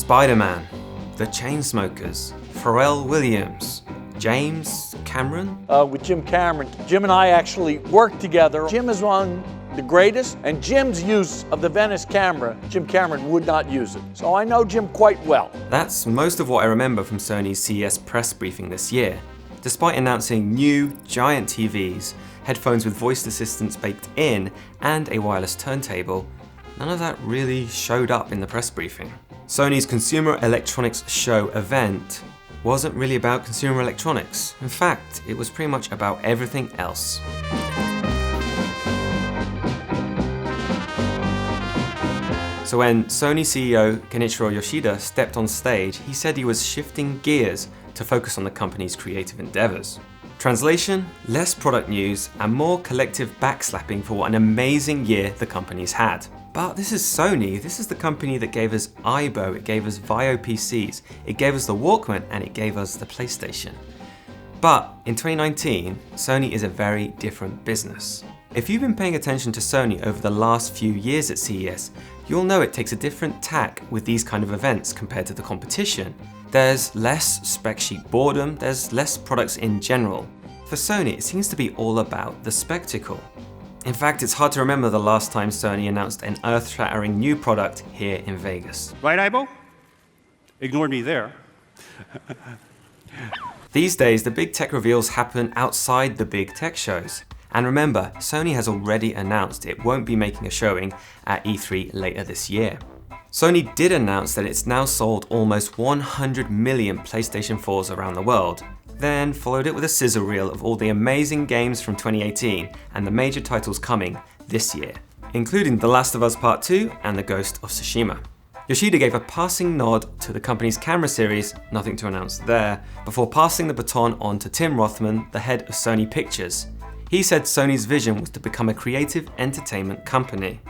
Spider-Man, the Chainsmokers, Pharrell Williams, James Cameron? With Jim Cameron. Jim and I actually worked together. Jim is one of the greatest, and Jim's use of the Venice camera, Jim Cameron would not use it. So I know Jim quite well. That's most of what I remember from Sony's CES press briefing this year. Despite announcing new, giant TVs, headphones with voice assistants baked in, and a wireless turntable, none of that really showed up in the press briefing. Sony's Consumer Electronics Show event wasn't really about consumer electronics. In fact, it was pretty much about everything else. So when Sony CEO Kenichiro Yoshida stepped on stage, he said he was shifting gears to focus on the company's creative endeavors. Translation: less product news and more collective backslapping for what an amazing year the company's had. But this is Sony. This is the company that gave us Aibo, it gave us Vio PCs, it gave us the Walkman, and it gave us the PlayStation. But in 2019, Sony is a very different business. If you've been paying attention to Sony over the last few years at CES, you'll know it takes a different tack with these kind of events compared to the competition. There's less spec sheet boredom, there's less products in general. For Sony, it seems to be all about the spectacle. In fact, it's hard to remember the last time Sony announced an earth-shattering new product here in Vegas. Right, Aibo? Ignored me there. These days, the big tech reveals happen outside the big tech shows. And remember, Sony has already announced it won't be making a showing at E3 later this year. Sony did announce that it's now sold almost 100 million PlayStation 4s around the world, then followed it with a sizzle reel of all the amazing games from 2018 and the major titles coming this year, including The Last of Us Part 2 and The Ghost of Tsushima. Yoshida gave a passing nod to the company's camera series, nothing to announce there, before passing the baton on to Tim Rothman, the head of Sony Pictures. He said Sony's vision was to become a creative entertainment company.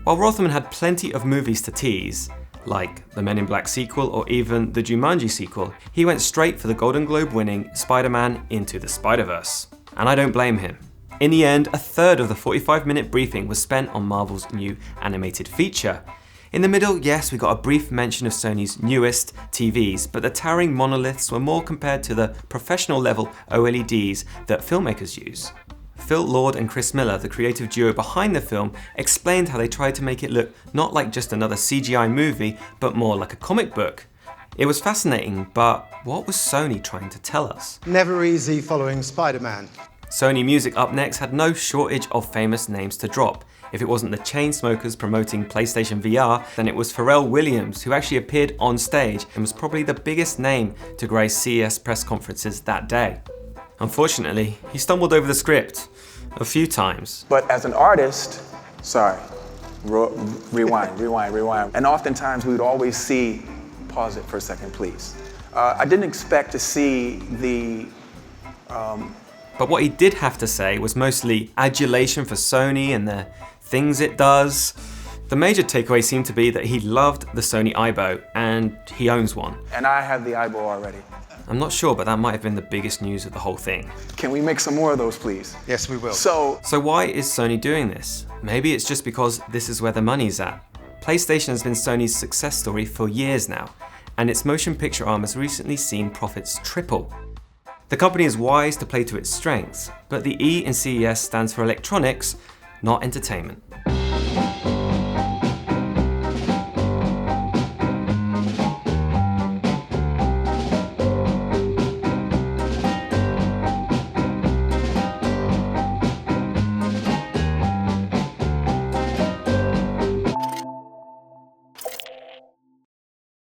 While Rothman had plenty of movies to tease, like the Men in Black sequel or even the Jumanji sequel, he went straight for the Golden Globe winning Spider-Man Into the Spider-Verse. And I don't blame him. In the end, a third of the 45-minute briefing was spent on Marvel's new animated feature. In the middle, yes, we got a brief mention of Sony's newest TVs, but the towering monoliths were more compared to the professional level OLEDs that filmmakers use. Phil Lord and Chris Miller, the creative duo behind the film, explained how they tried to make it look not like just another CGI movie, but more like a comic book. It was fascinating, but what was Sony trying to tell us? Never easy following Spider-Man. Sony Music up next had no shortage of famous names to drop. If it wasn't the Chainsmokers promoting PlayStation VR, then it was Pharrell Williams, who actually appeared on stage and was probably the biggest name to grace CES press conferences that day. Unfortunately, he stumbled over the script a few times. But as an artist, rewind. And oftentimes we would always see, pause it for a second, please. I didn't expect to see the... But what he did have to say was mostly adulation for Sony and the things it does. The major takeaway seemed to be that he loved the Sony Aibo, and he owns one. And I have the Aibo already. I'm not sure, but that might have been the biggest news of the whole thing. Can we make some more of those, please? Yes, we will. So why is Sony doing this? Maybe it's just because this is where the money's at. PlayStation has been Sony's success story for years now, and its motion picture arm has recently seen profits triple. The company is wise to play to its strengths, but the E in CES stands for electronics, not entertainment.